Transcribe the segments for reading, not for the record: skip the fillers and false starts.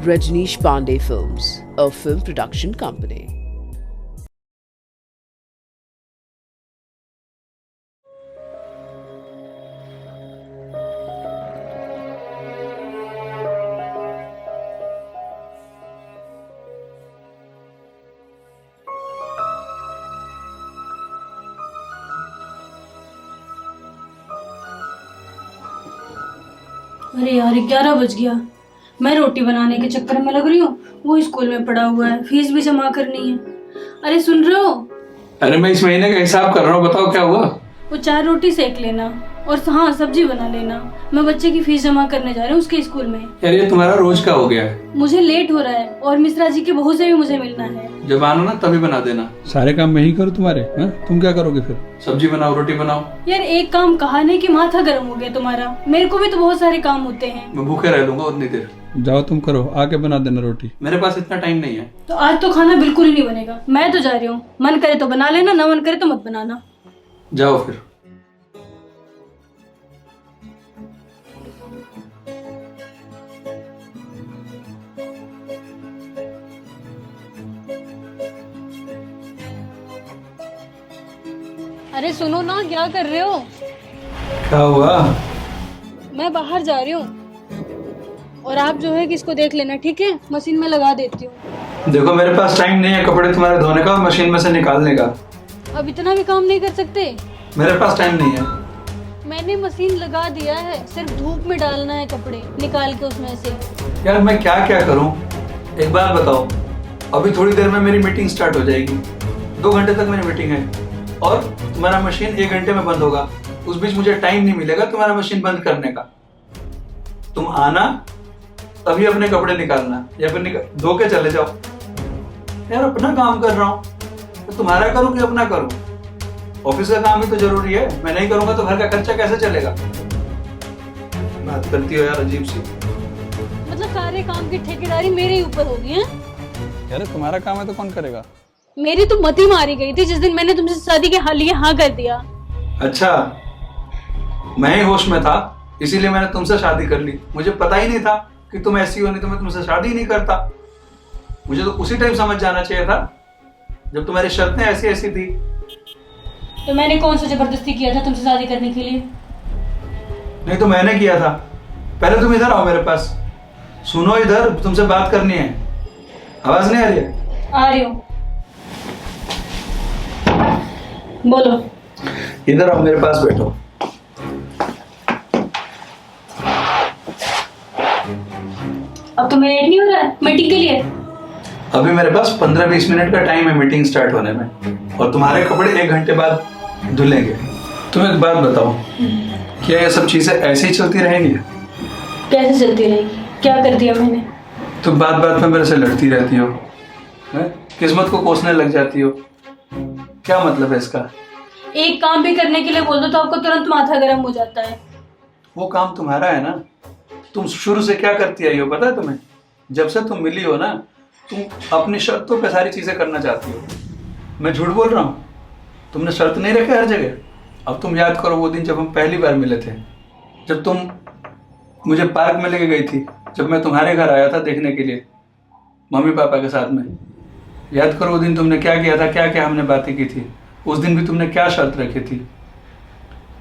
Rajneesh Pandey Films, a film production company. अरे यार 11 बज गया। मैं रोटी बनाने के चक्कर में लग रही हूँ, वो स्कूल में पड़ा हुआ है, फीस भी जमा करनी है। अरे सुन रहे हो? अरे मैं इस महीने का हिसाब कर रहा हूँ, बताओ क्या हुआ। वो 4 रोटी सेक लेना और हाँ सब्जी बना लेना। मैं बच्चे की फीस जमा करने जा रही हूँ उसके स्कूल में। यार ये तुम्हारा रोज का हो गया है। मुझे लेट हो रहा है और मिश्रा जी की बहू से भी मुझे मिलना है। जब आना ना तभी बना देना। सारे काम मैं ही करूँ तुम्हारे? तुम क्या करोगे फिर? सब्जी बनाओ, रोटी बनाओ। यार एक काम कहा नहीं कि माथा गर्म हो गया तुम्हारा। मेरे को भी तो बहुत सारे काम होते हैं। मैं भूखे रह लूंगा उतनी देर। जाओ तुम करो, आके बना देना रोटी। मेरे पास इतना टाइम नहीं है। तो आज तो खाना बिल्कुल ही नहीं बनेगा। मैं तो जा रही हूँ, मन करे तो बना लेना, ना मन करे तो मत बनाना। जाओ फिर। अरे सुनो ना, क्या कर रहे हो? क्या हुआ? मैं बाहर जा रही हूँ और आप जो है किसको देख लेना, ठीक है? मशीन में लगा देती हूँ। देखो मेरे पास टाइम नहीं है कपड़े तुम्हारे धोने का और मशीन में से निकालने का। अब इतना भी काम नहीं कर सकते? मेरे पास टाइम नहीं है। मैंने मशीन लगा दिया है, सिर्फ धूप में डालना है कपड़े निकाल के उसमें से। यार मैं क्या क्या करूँ, एक बात बताओ। अभी थोड़ी देर में मेरी मीटिंग स्टार्ट हो जाएगी, 2 घंटे तक मेरी मीटिंग है और तुम्हारा मशीन 1 घंटे में बंद होगा। उस बीच मुझे टाइम नहीं मिलेगा तुम्हारा मशीन बंद करने का। तुम आना तभी अपने कपड़े निकालना या फिर धो के चले जाओ। यार अपना काम कर रहा हूँ, तो तुम्हारा करूँ कि अपना करूँ? ऑफिस का काम ही तो जरूरी है। मैं नहीं करूंगा तो घर का खर्चा कैसे चलेगा? बात करती हो यार अजीब सी। मतलब सारे काम की ठेकेदारी मेरे ही ऊपर होगी है? यार तुम्हारा काम है तो कौन करेगा? मेरी तो मती मारी गई थी जिस दिन मैंने तुमसे शादी के लिए हाँ कर दिया। अच्छा, मैं ही होश में था इसीलिए मैंने तुमसे शादी कर ली। मुझे पता ही नहीं था कि तुम ऐसी हो, नहीं तो मैं तुमसे शादी ही नहीं करता। मुझे तो उसी टाइम समझ जाना चाहिए था जब तुम्हारी शर्तें ऐसी ऐसी थी। तो मैंने कौन सा जबरदस्ती किया था तुमसे शादी करने के लिए? नहीं तो मैंने किया था। पहले तुम इधर आओ मेरे पास। सुनो इधर, तुमसे बात करनी है। आवाज नहीं आ रही है? आ रही हूँ, बोलो। इधर आओ, मेरे पास बैठो। अब तुम्हें लेट नहीं हो रहा है मीटिंग के लिए? अभी मेरे पास 15-20 मिनट का टाइम है मीटिंग स्टार्ट होने में और तुम्हारे कपड़े 1 घंटे बाद धुलेंगे। तुम एक बात बताओ, क्या ये सब चीजें ऐसे ही चलती रहेंगी? कैसे चलती रहेगी? क्या कर दिया मैंने? तुम बात बात में मेरे से लड़ती रहती हो, किस्मत को कोसने लग जाती हो। क्या मतलब है इसका? एक काम भी करने के लिए बोल दो तो आपको तुरंत माथा गर्म हो जाता है। वो काम तुम्हारा है ना। तुम शुरू से क्या करती आई हो पता है तुम्हें? जब से तुम मिली हो ना, तुम अपनी शर्तों पे सारी चीजें करना चाहती हो। मैं झूठ बोल रहा हूँ? तुमने शर्त नहीं रखे हर जगह। अब तुम याद करो वो दिन जब हम पहली बार मिले थे, जब तुम मुझे पार्क में लेके गई थी, जब मैं तुम्हारे घर आया था देखने के लिए मम्मी पापा के साथ में। याद करो वो दिन तुमने क्या किया था, क्या क्या हमने बातें की थी। उस दिन भी तुमने क्या शर्त रखी थी?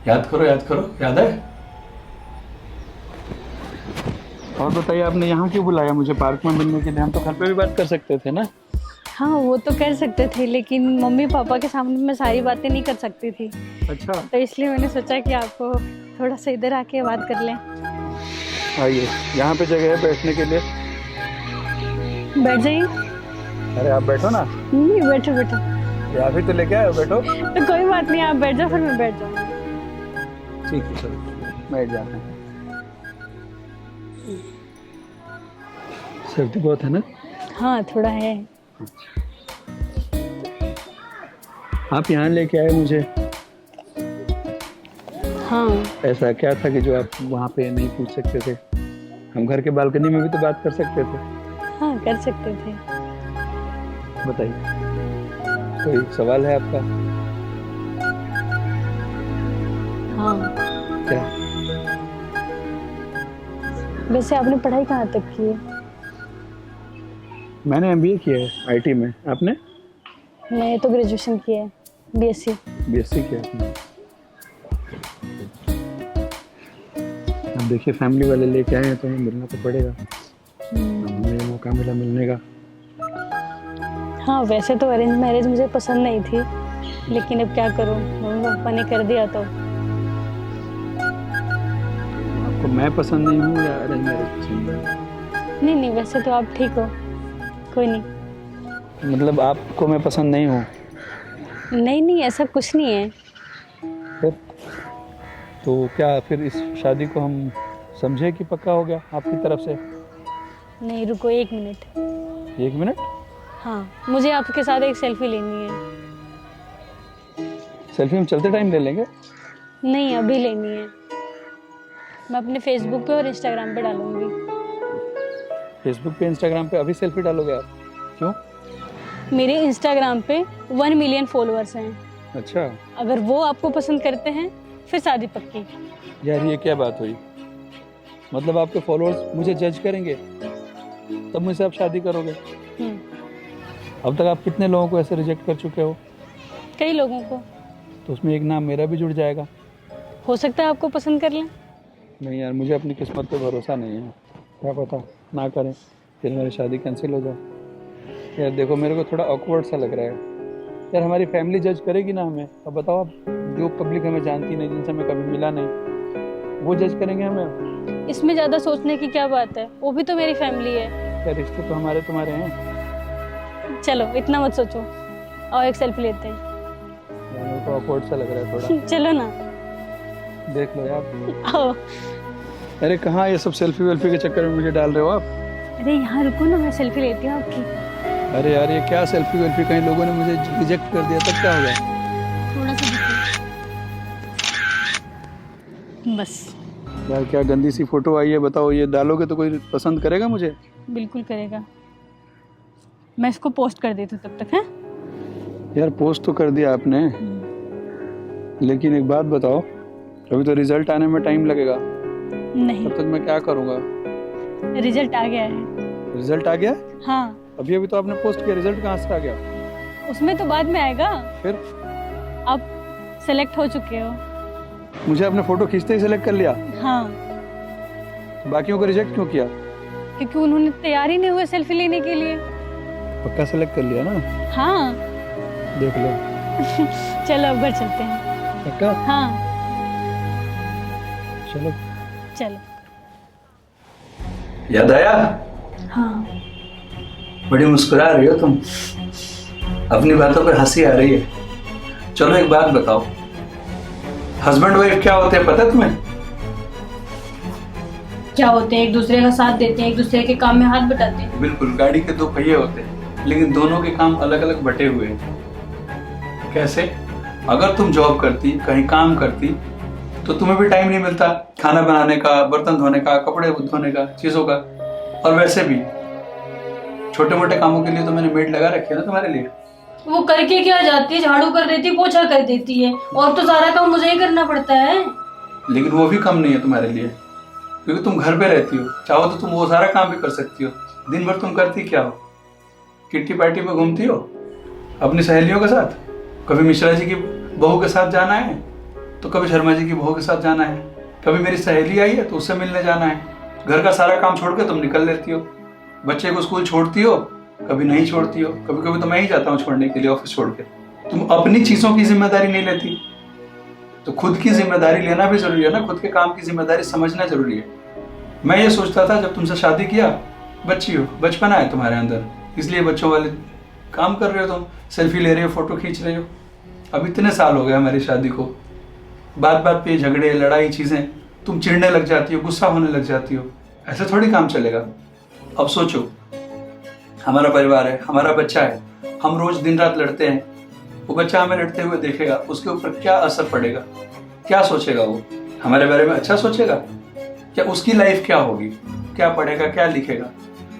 याद करो, याद करो, याद है? और बताइए, आपने यहाँ क्यों बुलाया मुझे पार्क में मिलने के लिए? हम तो घर पे भी बात कर सकते थे ना। हाँ वो तो कर सकते थे, लेकिन मम्मी पापा के सामने मैं सारी बातें नहीं कर सकती थी। अच्छा, तो इसलिए मैंने सोचा कि आपको थोड़ा सा इधर आके बात कर लें। आइए, यहाँ पे जगह है बैठने के लिए। बैठ जाइए। अरे आप बैठो ना। नहीं, बैठो बैठो। यहाँ भी तो लेके आए हो, बैठो। तो कोई बात नहीं, आप बैठ जाओ, फिर मैं बैठ जाऊँ। ठीक है, चलो बैठ जाते हैं। सर्दी बहुत है ना? हाँ थोड़ा है। आप यहाँ लेके आए मुझे। हाँ ऐसा क्या था कि जो आप वहाँ पे नहीं पूछ सकते थे? हम घर के बालकनी में भी तो बात कर सकते थे। हाँ कर सकते थे। बताइए, कोई सवाल है आपका? हाँ क्या? वैसे आपने पढ़ाई कहाँ तक की है? मैंने एमबीए किया है आईटी में, आपने? मैं तो ग्रेजुएशन किया है, बीएससी। बीएससी किया आपने? अब देखिए फैमिली वाले लेके आए हैं तो हमें मिलना तो पड़ेगा। हमें मौका मिला मिलने का। हाँ, वैसे तो अरेंज मैरिज मुझे पसंद नहीं थी, लेकिन अब क्या करूँ, मम्मी पापा ने कर दिया तो। आपको मैं पसंद नहीं हूँ या अरेंज मैरिज पसंद है? नहीं नहीं, वैसे तो आप ठीक हो, कोई नहीं। मतलब आपको मैं पसंद नहीं हूँ? नहीं नहीं, ऐसा कुछ नहीं है। फिर तो क्या फिर इस शादी को हम समझे कि पक्का हो गया आपकी तरफ से? नहीं, रुको 1 मिनट। 1 मिनट? हाँ, मुझे आपके साथ एक सेल्फी लेनी है। सेल्फी हम चलते टाइम ले लेंगे? नहीं, अभी लेनी है। मैं अपने फेसबुक पे और इंस्टाग्राम पे डालूंगी। फेसबुक पे इंस्टाग्राम पे अभी सेल्फी डालोगे आप? क्यों? मेरे इंस्टाग्राम पे 1 मिलियन फॉलोअर्स हैं। अच्छा अगर वो आपको पसंद करते हैं फिर शादी पक्की। यार, ये क्या बात हुई? मतलब आपके फॉलोअर्स मुझे जज करेंगे तब मुझसे आप शादी करोगे? अब तक आप कितने लोगों को ऐसे रिजेक्ट कर चुके हो? कई लोगों को। तो उसमें एक नाम मेरा भी जुड़ जाएगा। हो सकता है आपको पसंद कर लें। नहीं यार, मुझे अपनी किस्मत पे भरोसा नहीं है। क्या पता ना करें, फिर मेरी शादी कैंसिल हो जाए। यार देखो, मेरे को थोड़ा ऑकवर्ड सा लग रहा है यार। हमारी फैमिली जज करेगी ना हमें। अब बताओ, आप जो पब्लिक हमें जानती नहीं, जिनसे हमें कभी मिला नहीं, वो जज करेंगे हमें? इसमें ज़्यादा सोचने की क्या बात है, वो भी तो मेरी फैमिली है। क्या रिश्ते तो हमारे तुम्हारे हैं। चलो इतना मत सोचो, और एक सेल्फी लेते हैं। यार मेरे को ऑकवर्ड सा लग रहा है थोड़ा। चलो ना, देख लो यार। आओ। अरे कहाँ ये सब सेल्फी वेल्फी के चक्कर में मुझे डाल रहे हो आप? अरे यहाँ रुको ना, मैं सेल्फी लेती हूँ आपकी। अरे यार, ये क्या सेल्फी वेल्फी? कहीं लोगों ने मुझे रिजेक्ट कर दिया तब क्या हो गया? थोड़ा सा दिखो। बस। यार क्या गंदी सी फोटो आई है, बताओ। ये डालोगे तो कोई पसंद करेगा मुझे? बिल्कुल करेगा। मैं इसको पोस्ट कर देती हूँ तब तक, है? यार पोस्ट तो कर दिया आपने, लेकिन एक बात बताओ, अभी तो रिजल्ट आने में टाइम लगेगा। नहीं, तब तक मैं क्या करूँगा? रिजल्ट आ गया है। रिजल्ट आ गया? हाँ। अभी अभी तो आपने पोस्ट किया, रिजल्ट कहाँ से आ गया? उसमें तो बाद में आएगा। फिर? आप सेलेक्ट हो चुके हो। मुझे अपने फोटो खींचते ही सिलेक्ट कर लिया? हाँ। बाकियों को रिजेक्ट क्यों किया? क्योंकि उन्होंने तैयार ही नहीं हुए सेल्फी लेने के लिए। पक्का सिलेक्ट कर लिया ना? हाँ। देख लो। चलो अब घर चलते हैं। पक्का? हाँ चलो। चलो। याद आया? हाँ। बड़ी मुस्कुरा रही हो तुम, अपनी बातों पे हंसी आ रही है। चलो एक बात बताओ, हस्बैंड वाइफ क्या होते हैं पता है तुम्हें? क्या होते हैं? एक दूसरे का साथ देते हैं, एक दूसरे के काम में हाथ बटाते हैं। बिल्कुल, गाड़ी के 2 पहिए होते हैं, लेकिन दोनों के काम अलग अलग बटे हुए हैं। कैसे? अगर तुम जॉब करती, कहीं काम करती, तो तुम्हें भी टाइम नहीं मिलता खाना बनाने का, बर्तन धोने का, कपड़े धोने का, चीजों का। और वैसे भी छोटे मोटे कामों के लिए तो मैंने मेड लगा रखी है ना तुम्हारे लिए। वो करके क्या जाती है? झाड़ू कर देती है, पोछा कर देती है, और तो सारा काम मुझे ही करना पड़ता है। लेकिन वो भी कम नहीं है तुम्हारे लिए, क्योंकि तुम घर पे रहती हो। चाहो तो तुम वो सारा काम भी कर सकती हो। दिन भर तुम करती क्या हो? किट्टी पार्टी में घूमती हो अपनी सहेलियों के साथ। कभी मिश्रा जी की बहू के साथ जाना है, तो कभी शर्मा जी की बहू के साथ जाना है, कभी मेरी सहेली आई है तो उससे मिलने जाना है। घर का सारा काम छोड़ के तुम निकल लेती हो। बच्चे को स्कूल छोड़ती हो, कभी नहीं छोड़ती हो। कभी कभी तो मैं ही जाता हूँ छोड़ने के लिए, ऑफिस छोड़ के। तुम अपनी चीजों की जिम्मेदारी नहीं लेती, तो खुद की जिम्मेदारी लेना भी जरूरी है ना। खुद के काम की जिम्मेदारी समझना जरूरी है। मैं ये सोचता था जब तुमसे शादी किया, बच्ची हो, बचपना है तुम्हारे अंदर, इसलिए बच्चों वाले काम कर रहे हो, तुम सेल्फी ले रहे हो, फोटो खींच रहे हो। अब इतने साल हो गए हमारी शादी को, बात बात पे झगड़े, लड़ाई, चीजें, तुम चिढ़ने लग जाती हो, गुस्सा होने लग जाती हो। ऐसे थोड़ी काम चलेगा। अब सोचो, हमारा परिवार है, हमारा बच्चा है, हम रोज दिन रात लड़ते हैं। वो बच्चा हमें लड़ते हुए देखेगा, उसके ऊपर क्या असर पड़ेगा? क्या सोचेगा वो? हमारे बारे में अच्छा सोचेगा? क्या उसकी लाइफ क्या होगी? क्या पढ़ेगा, क्या लिखेगा?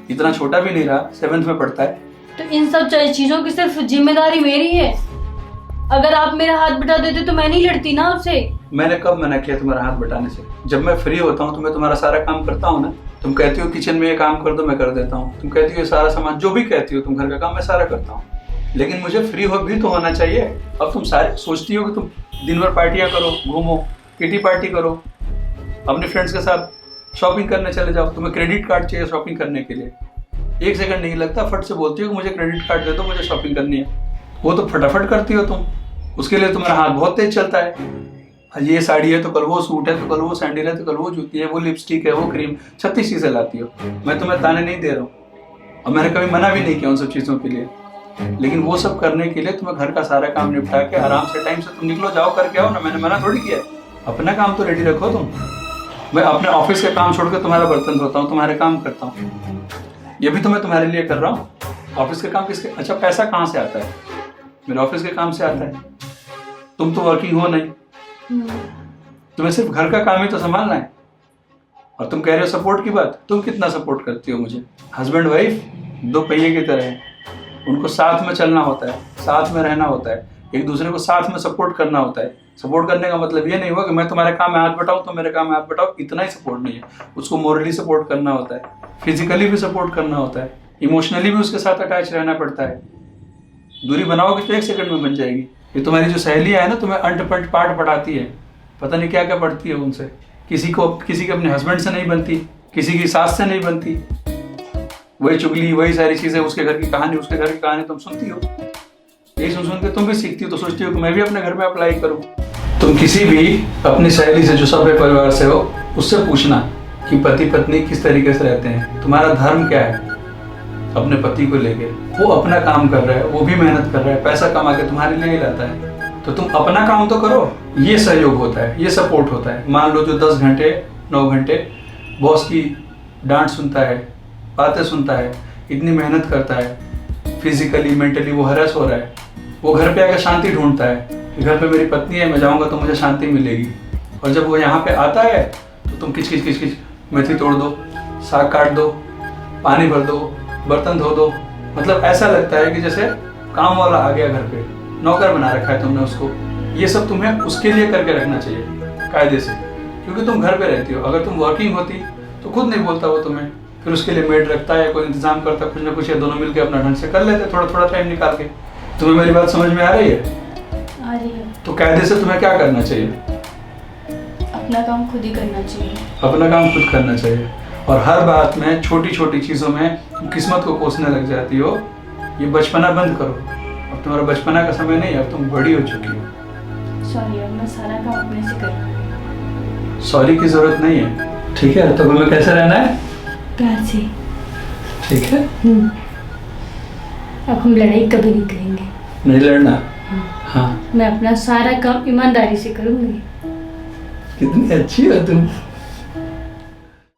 इतना छोटा भी नहीं रहा, 7th में पढ़ता है। तो इन सब चीजों की सिर्फ जिम्मेदारी मेरी है। अगर आप मेरा हाथ बटा देते तो मैं नहीं लड़ती ना आपसे। मैंने कब मना किया तुम्हारा हाथ बटाने से? जब मैं फ्री होता हूँ तो मैं तुम्हारा सारा काम करता हूँ ना। तुम कहती हो किचन में ये काम कर दो, मैं कर देता हूँ। तुम कहती हो ये सारा सामान, जो भी कहती हो तुम घर का काम मैं सारा करता हूँ, लेकिन मुझे फ्री हो भी तो होना चाहिए। अब तुम सारे सोचती हो कि तुम दिन भर पार्टियां करो, घूमो, किटी पार्टी करो, अपने फ्रेंड्स के साथ शॉपिंग करने चले जाओ, तुम्हें क्रेडिट कार्ड चाहिए शॉपिंग करने के लिए, 1 सेकंड नहीं लगता, फट से बोलती हो कि मुझे क्रेडिट कार्ड दे दो, मुझे शॉपिंग करनी है। वो तो फटाफट करती हो तुम, उसके लिए तुम्हारा हाथ बहुत तेज चलता है। ये साड़ी है तो कल वो सूट है, तो कल वो सैंडल है, तो कल वो जूती है, वो लिपस्टिक है, वो क्रीम, 36 चीजें लाती हो। मैं तुम्हें ताने नहीं दे रहा हूँ और मैंने कभी मना भी नहीं किया उन सब चीजों के लिए, लेकिन वो सब करने के लिए तुम्हें घर का सारा काम निपटा के आराम से टाइम से तुम निकलो, जाओ करके आओ ना। मैंने मना थोड़ी किया, अपना काम तो रेडी रखो तुम। मैं अपने ऑफिस का काम छोड़कर तुम्हारा बर्तन धोता हूँ, तुम्हारे काम करता हूँ, ये भी तो मैं तुम्हारे लिए कर रहा हूँ। ऑफिस का काम किसके, अच्छा पैसा कहाँ से आता है? मेरे ऑफिस के काम से आता है। तुम तो वर्किंग हो नहीं, तुम्हें सिर्फ घर का काम ही तो संभालना है। और तुम कह रहे हो सपोर्ट की बात, तुम कितना सपोर्ट करती हो मुझे? हस्बैंड वाइफ 2 पहिए की तरह है, उनको साथ में चलना होता है, साथ में रहना होता है, एक दूसरे को साथ में सपोर्ट करना होता है। सपोर्ट करने का मतलब ये नहीं हुआ कि मैं तुम्हारे काम में हाथ बटाऊं तो मेरे काम में हाथ बटाओ, इतना ही सपोर्ट नहीं है। उसको मोरली सपोर्ट करना होता है, फिजिकली भी सपोर्ट करना होता है, इमोशनली भी उसके साथ अटैच रहना पड़ता है। दूरी बनाओगे तो 1 सेकंड में बन जाएगी। ये तुम्हारी जो सहेलियां है ना, तुम्हें अंट पंट पाठ पढ़ाती है, पता नहीं क्या क्या पढ़ती है उनसे। किसी के अपने हस्बैंड से नहीं बनती, किसी की सास से नहीं बनती, वही चुगली, वही सारी चीजें, उसके घर की कहानी, उसके घर की कहानी तुम सुनती हो। यही सुन के तुम भी सीखती हो, तो सोचती हो कि मैं भी अपने घर में अप्लाई करूं। तुम किसी भी अपनी सहेली से जो सभ्य परिवार से हो, उससे पूछना कि पति पत्नी किस तरीके से रहते हैं, तुम्हारा धर्म क्या है अपने पति को लेके। वो अपना काम कर रहा है, वो भी मेहनत कर रहा है, पैसा कमा के तुम्हारे लिए ही लाता है, तो तुम अपना काम तो करो। ये सहयोग होता है, ये सपोर्ट होता है। मान लो जो 10 घंटे 9 घंटे बॉस की डांट सुनता है, बातें सुनता है, इतनी मेहनत करता है, फिजिकली मेंटली वो हरास हो रहा है, वो घर पे आकर शांति ढूंढता है कि घर पे मेरी पत्नी है, मैं जाऊंगा तो मुझे शांति मिलेगी। और जब वो यहाँ पे आता है तो तुम किच किच किच किच, मेथी तोड़ दो, साग काट दो, पानी भर दो, बर्तन धो दो। मतलब ऐसा लगता है कि जैसे काम वाला आ गया घर पे, नौकर बना रखा है तुमने उसको। ये सब तुम्हें उसके लिए करके रखना चाहिए कायदे से, क्योंकि तुम घर पे रहती हो। अगर तुम वर्किंग होती तो खुद नहीं बोलता वो तुम्हें, फिर उसके लिए मेड रखता है, कोई इंतजाम करता, कुछ ना कुछ, या दोनों मिलकर अपना ढंग से कर लेते, थोड़ा थोड़ा टाइम निकाल के। तुम्हें मेरी बात समझ में आ रही है? आ रही है। तो कायदे से तुम्हें क्या करना चाहिए? अपना काम खुद ही करना चाहिए। अपना काम खुद करना चाहिए। और हर बात में, छोटी छोटी चीजों में तुम किस्मत को कोसने लग जाती हो। ये बचपना बंद करो, अब तुम्हारा बचपना का समय नहीं, अब तुम बड़ी हो चुकी हो। सॉरी, अब मैं सारा काम अपने से करूँगी। सॉरी की जरूरत नहीं है, ठीक है? तो हमें कैसे रहना है? प्यार से। ठीक है, अब हम लड़ाई कभी नहीं करेंगे। नहीं लड़ना। हाँ, मैं अपना सारा काम ईमानदारी से करूँगी। कितनी अच्छी हो तुम।